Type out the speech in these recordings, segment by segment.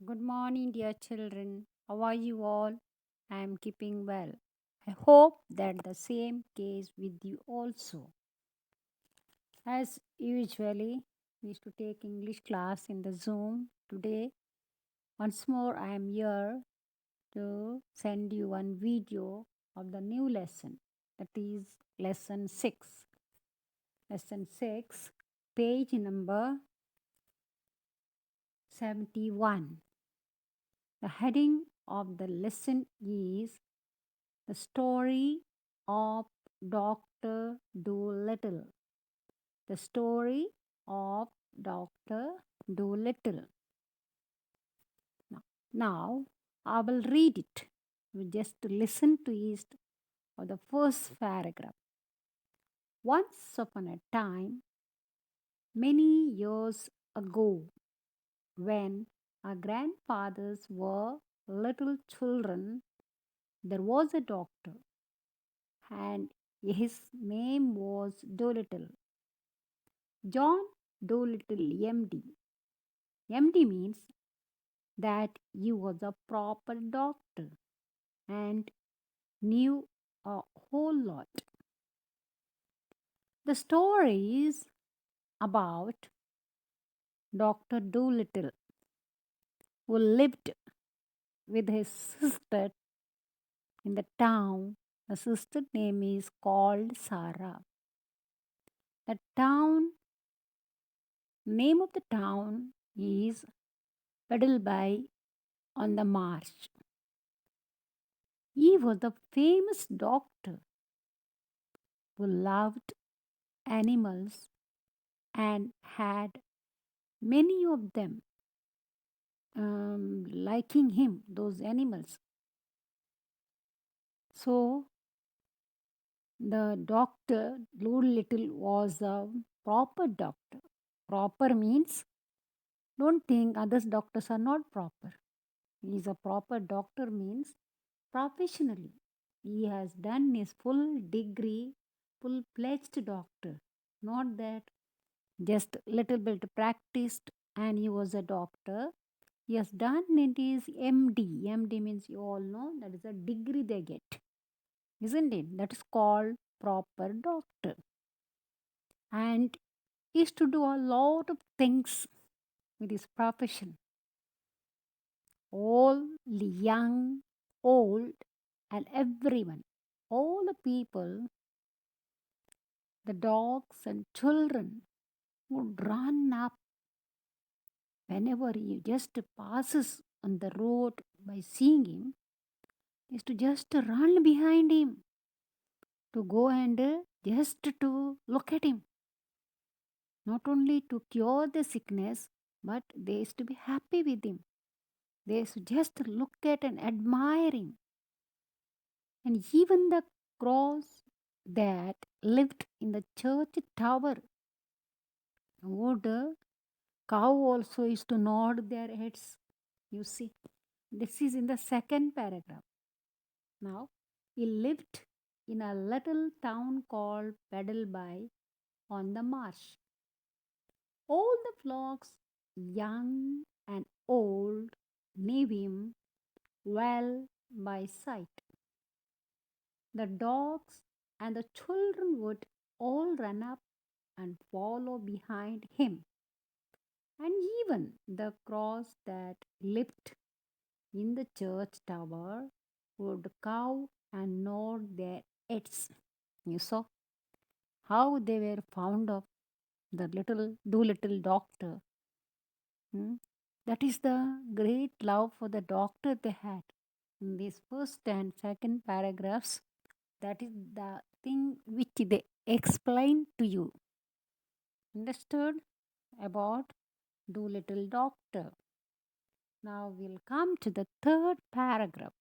Good morning, dear children. How are you all? I am keeping well. I hope that the same case with you also. As usually, we used to take English class in the Zoom. Today, once more, I am here to send you one video of the new lesson. That is lesson 6. Lesson 6, page number 71. The heading of the lesson is The Story of Doctor Dolittle. The Story of Doctor Dolittle. Now, I will read it. You just listen to it or the first paragraph. Once upon a time, many years ago, when our grandfathers were little children, there was a doctor, and his name was Dolittle. John Dolittle, MD. MD means that he was a proper doctor and knew a whole lot. The story is about Doctor Dolittle, who lived with his sister in the town. The sister name is called Sarah. The town name of the town is Peddleby on the Marsh. He was a famous doctor who loved animals and had many of them liking him, those animals. So the doctor, Lord Little, was a proper doctor. Proper means don't think others doctors are not proper. He is a proper doctor means professionally. He has done his full degree, full pledged doctor. Not that just little bit practiced and he was a doctor. He has done it is MD. MD means you all know that is a degree they get, isn't it? That is called proper doctor. And he used to do a lot of things with his profession. All the young, old, and everyone, all the people, the dogs and children would run up whenever he just passes on the road by seeing him, is to just run behind him to go and just to look at him. Not only to cure the sickness, but they used to be happy with him. They used to just look at and admire him. And even the crows that lived in the church tower would cow also used to nod their heads. You see, this is in the second paragraph. Now, he lived in a little town called Peddleby on the marsh. All the flocks, young and old, knew him well by sight. The dogs and the children would all run up and follow behind him. And even the crows that lived in the church tower would cow and nod their heads. You saw how they were fond of the little Doolittle doctor. Hmm? That is the great love for the doctor they had. In these first and second paragraphs, that is the thing which they explain to you. Understood about Doolittle doctor. Now we'll come to the third paragraph.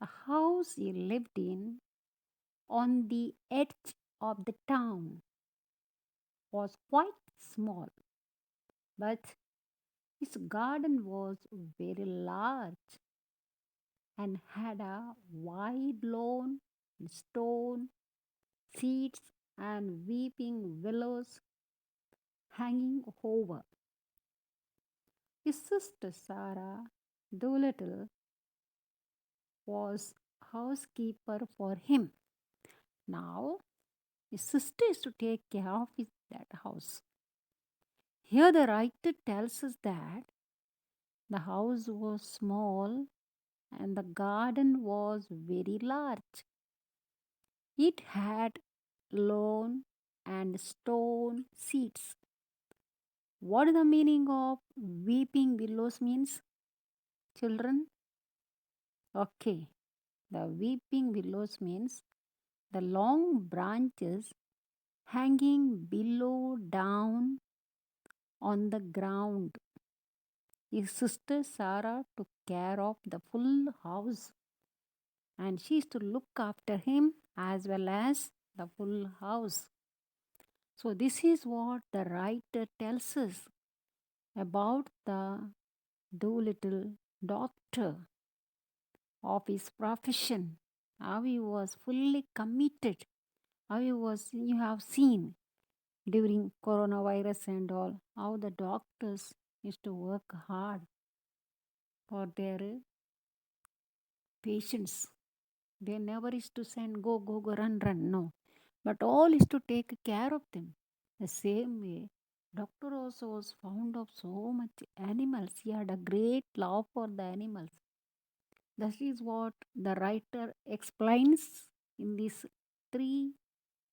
The house he lived in on the edge of the town was quite small, but his garden was very large and had a wide lawn, stone seats, and weeping willows hanging over. His sister Sarah Dolittle was housekeeper for him. Now his sister is to take care of that house. Here the writer tells us that the house was small and the garden was very large. It had lawn and stone seats. What is the meaning of weeping willows means, children? Okay, the weeping willows means the long branches hanging below down on the ground. His sister Sarah took care of the full house and she is to look after him as well as the full house. So, this is what the writer tells us about the Doolittle doctor of his profession, how he was fully committed, how he was, you have seen during coronavirus and all, how the doctors used to work hard for their patients. They never is to send go, go, go, run, run, no. But all is to take care of them. The same way, doctor also was fond of so much animals. He had a great love for the animals. That is what the writer explains in this three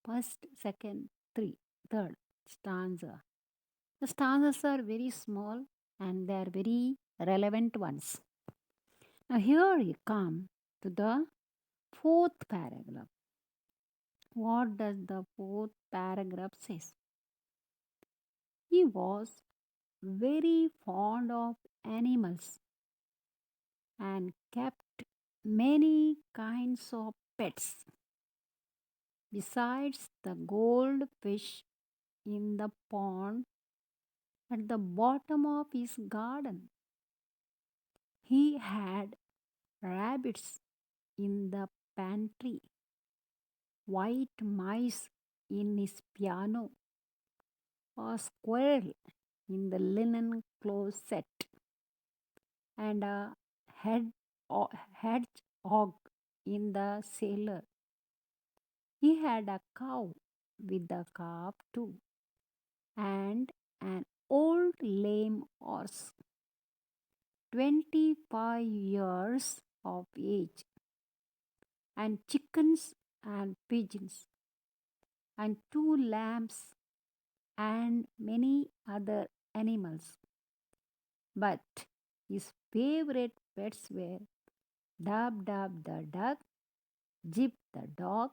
first, second, third stanza. The stanzas are very small and they are very relevant ones. Now here you come to the fourth paragraph. What does the fourth paragraph says? He was very fond of animals and kept many kinds of pets. Besides the goldfish in the pond at the bottom of his garden, he had rabbits in the pantry, white mice in his piano, a squirrel in the linen closet, and a head hedgehog in the cellar. He had a cow with a calf too, and an old lame horse, 25 years of age, and chickens and pigeons, and two lambs, and many other animals. But his favorite pets were Dab Dab the duck, Jip the dog,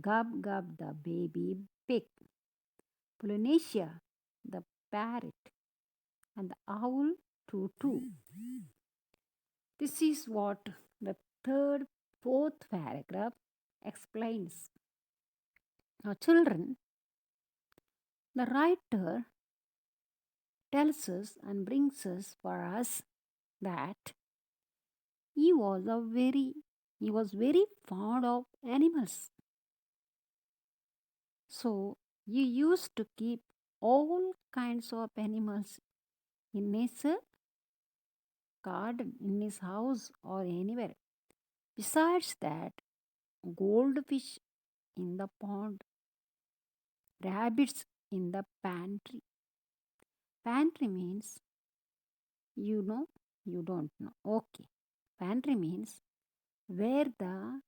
Gub Gub the baby pig, Polynesia the parrot, and the owl Tutu. This is what the fourth paragraph explains. Now, children, the writer tells us and brings us for us that he was a very he was very fond of animals. So he used to keep all kinds of animals in his garden, in his house, or anywhere. Besides that, goldfish in the pond, rabbits in the pantry. Pantry means you know, you don't know. Okay. Pantry means where the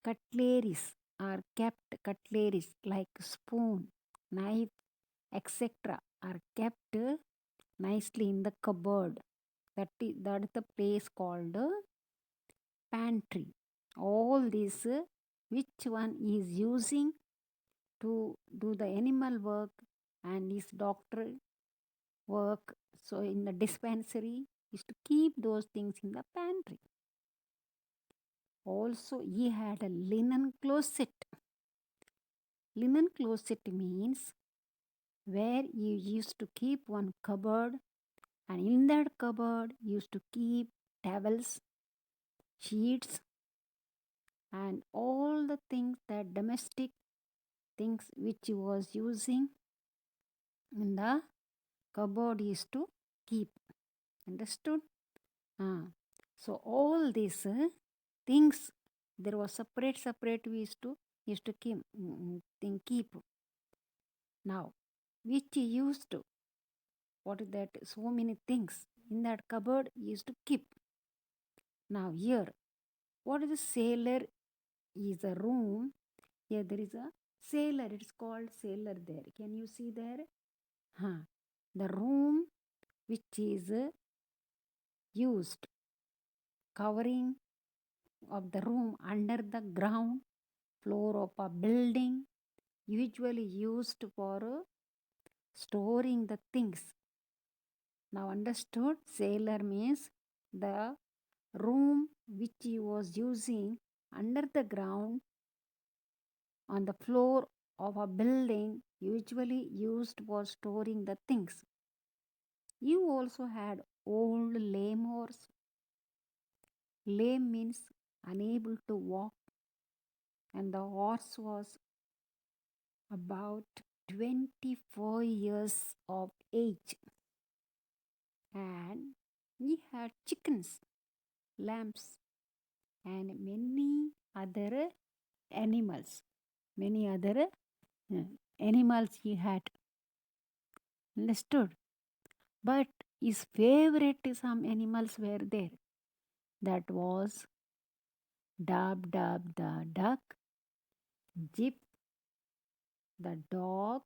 cutleries are kept, cutleries like spoon, knife, etc., are kept nicely in the cupboard. That is the place called pantry. All these, which one is using to do the animal work and his doctor work. So in the dispensary is to keep those things in the pantry. Also, he had a linen closet. Linen closet means where you used to keep one cupboard, and in that cupboard you used to keep towels, sheets, and all the things that domestic things which he was using in the cupboard is to keep. Understood? Ah. So all these things, there was separate we used to keep. Now, which he used to, what is that? So many things in that cupboard he used to keep. Now here, what is a sailor? Is a room. Here there is a sailor. It's called sailor there. Can you see there? Huh. The room which is used, covering of the room under the ground floor of a building, usually used for storing the things. Now understood? Sailor means the room which he was using under the ground on the floor of a building, usually used for storing the things. You also had old lame horse. Lame means unable to walk, and the horse was about 24 years of age. And he had chickens, lambs, and many other animals. Many other uh, animals he had. Understood? But his favorite some animals were there. That was Dab Dab the duck, Jip the dog,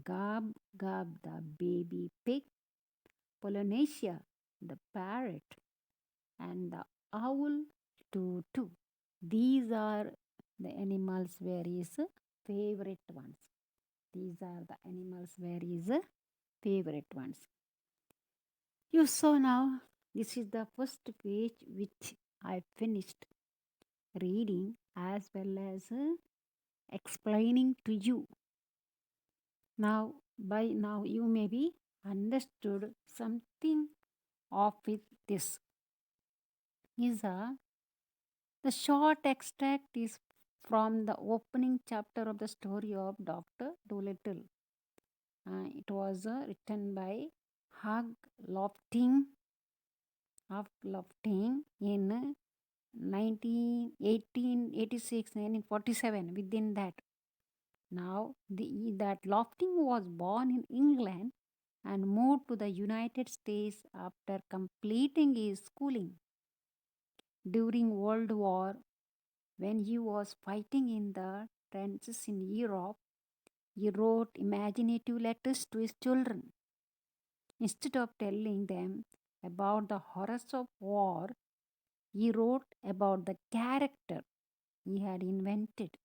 Gab Gab the baby pig, Polynesia the parrot, and the owl too. These are the animals where his favorite ones. These are the animals where his favorite ones. You saw now, this is the first page which I finished reading as well as explaining to you. Now, by now, you may be understood something of it. This is the short extract is from the opening chapter of the story of Doctor Dolittle. It was written by Hug Lofting in 1886, 1947, within that. Now, that Lofting was born in England and moved to the United States after completing his schooling. During World War, when he was fighting in the trenches in Europe, he wrote imaginative letters to his children. Instead of telling them about the horrors of war, he wrote about the character he had invented.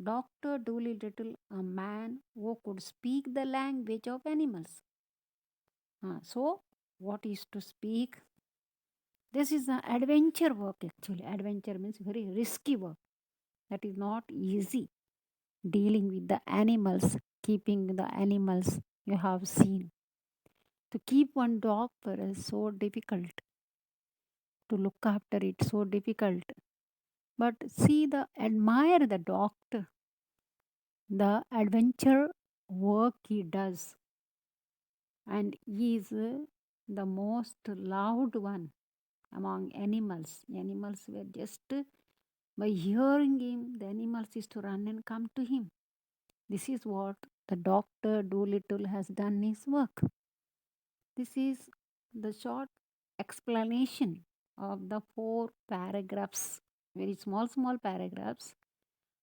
Dr. Dolittle, a man who could speak the language of animals. So, what is to speak? This is an adventure work actually. Adventure means very risky work. That is not easy. Dealing with the animals, keeping the animals you have seen. To keep one dog for is so difficult. To look after it so difficult. But see admire the doctor, the adventure work he does, and he is the most loved one among animals. Animals were just by hearing him, the animals used to run and come to him. This is what the Doctor Dolittle has done his work. This is the short explanation of the 4 paragraphs, very small paragraphs,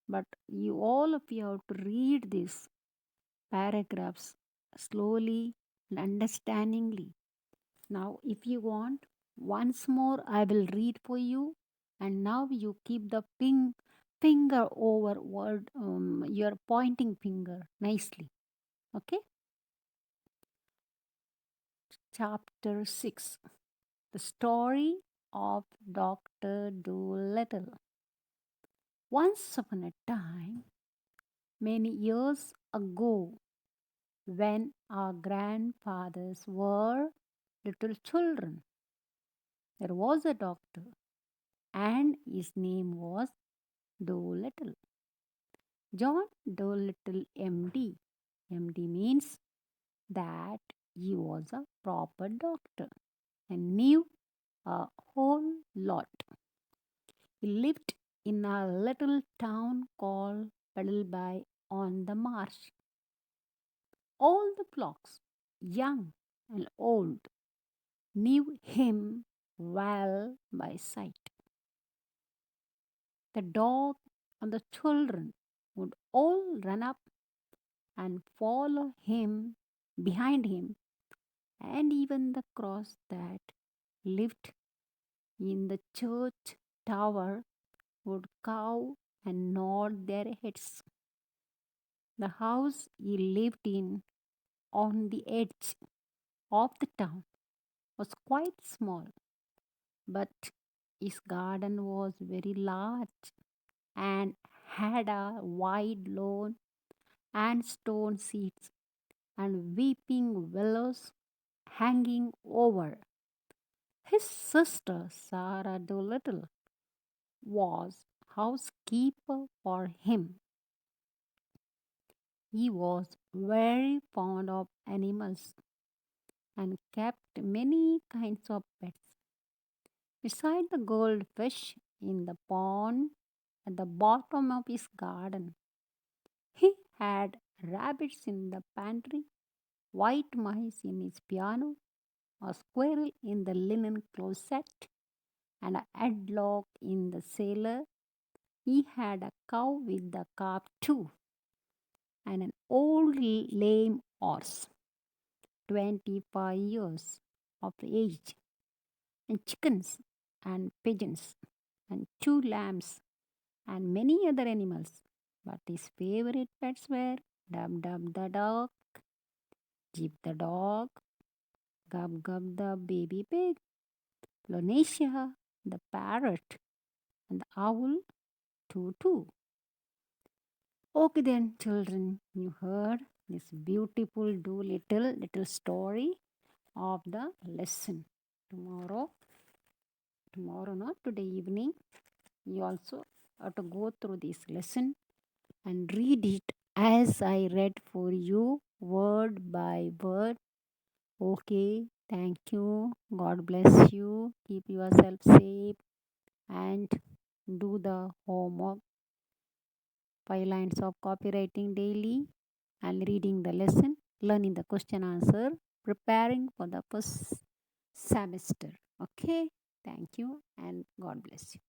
but you all of you have to read these paragraphs slowly and understandingly. Now, if you want, once more I will read for you, and now you keep the finger over your pointing finger nicely. Okay? Chapter 6, The Story of Dr. Dolittle. Once upon a time, many years ago, when our grandfathers were little children, there was a doctor, and his name was Dolittle. John Dolittle, MD. MD means that he was a proper doctor. and knew a whole lot. He lived in a little town called Peddleby on the marsh. All the flocks, young and old, knew him well by sight. The dog and the children would all run up and follow him behind him, and even the crows that lived in the church tower would cow and nod their heads. The house he lived in on the edge of the town was quite small, but his garden was very large and had a wide lawn and stone seats and weeping willows hanging over. His sister, Sarah Dolittle, was housekeeper for him. He was very fond of animals and kept many kinds of pets. Beside the goldfish in the pond at the bottom of his garden, he had rabbits in the pantry, white mice in his piano, a squirrel in the linen closet, and a headlock in the cellar. He had a cow with a calf too, and an old lame horse, 25 years of age, and chickens and pigeons, and two lambs, and many other animals. But his favorite pets were Dub Dub the dog, Jeep the dog, Gub Gub the baby pig, Lonasia the parrot, and the owl too. Okay then, children, you heard this beautiful do little story of the lesson. Tomorrow, not today evening, you also have to go through this lesson and read it as I read for you, word by word. Okay, thank you. God bless you. Keep yourself safe and do the homework. 5 lines of copywriting daily and reading the lesson, learning the question answer, preparing for the first semester. Okay, thank you and God bless you.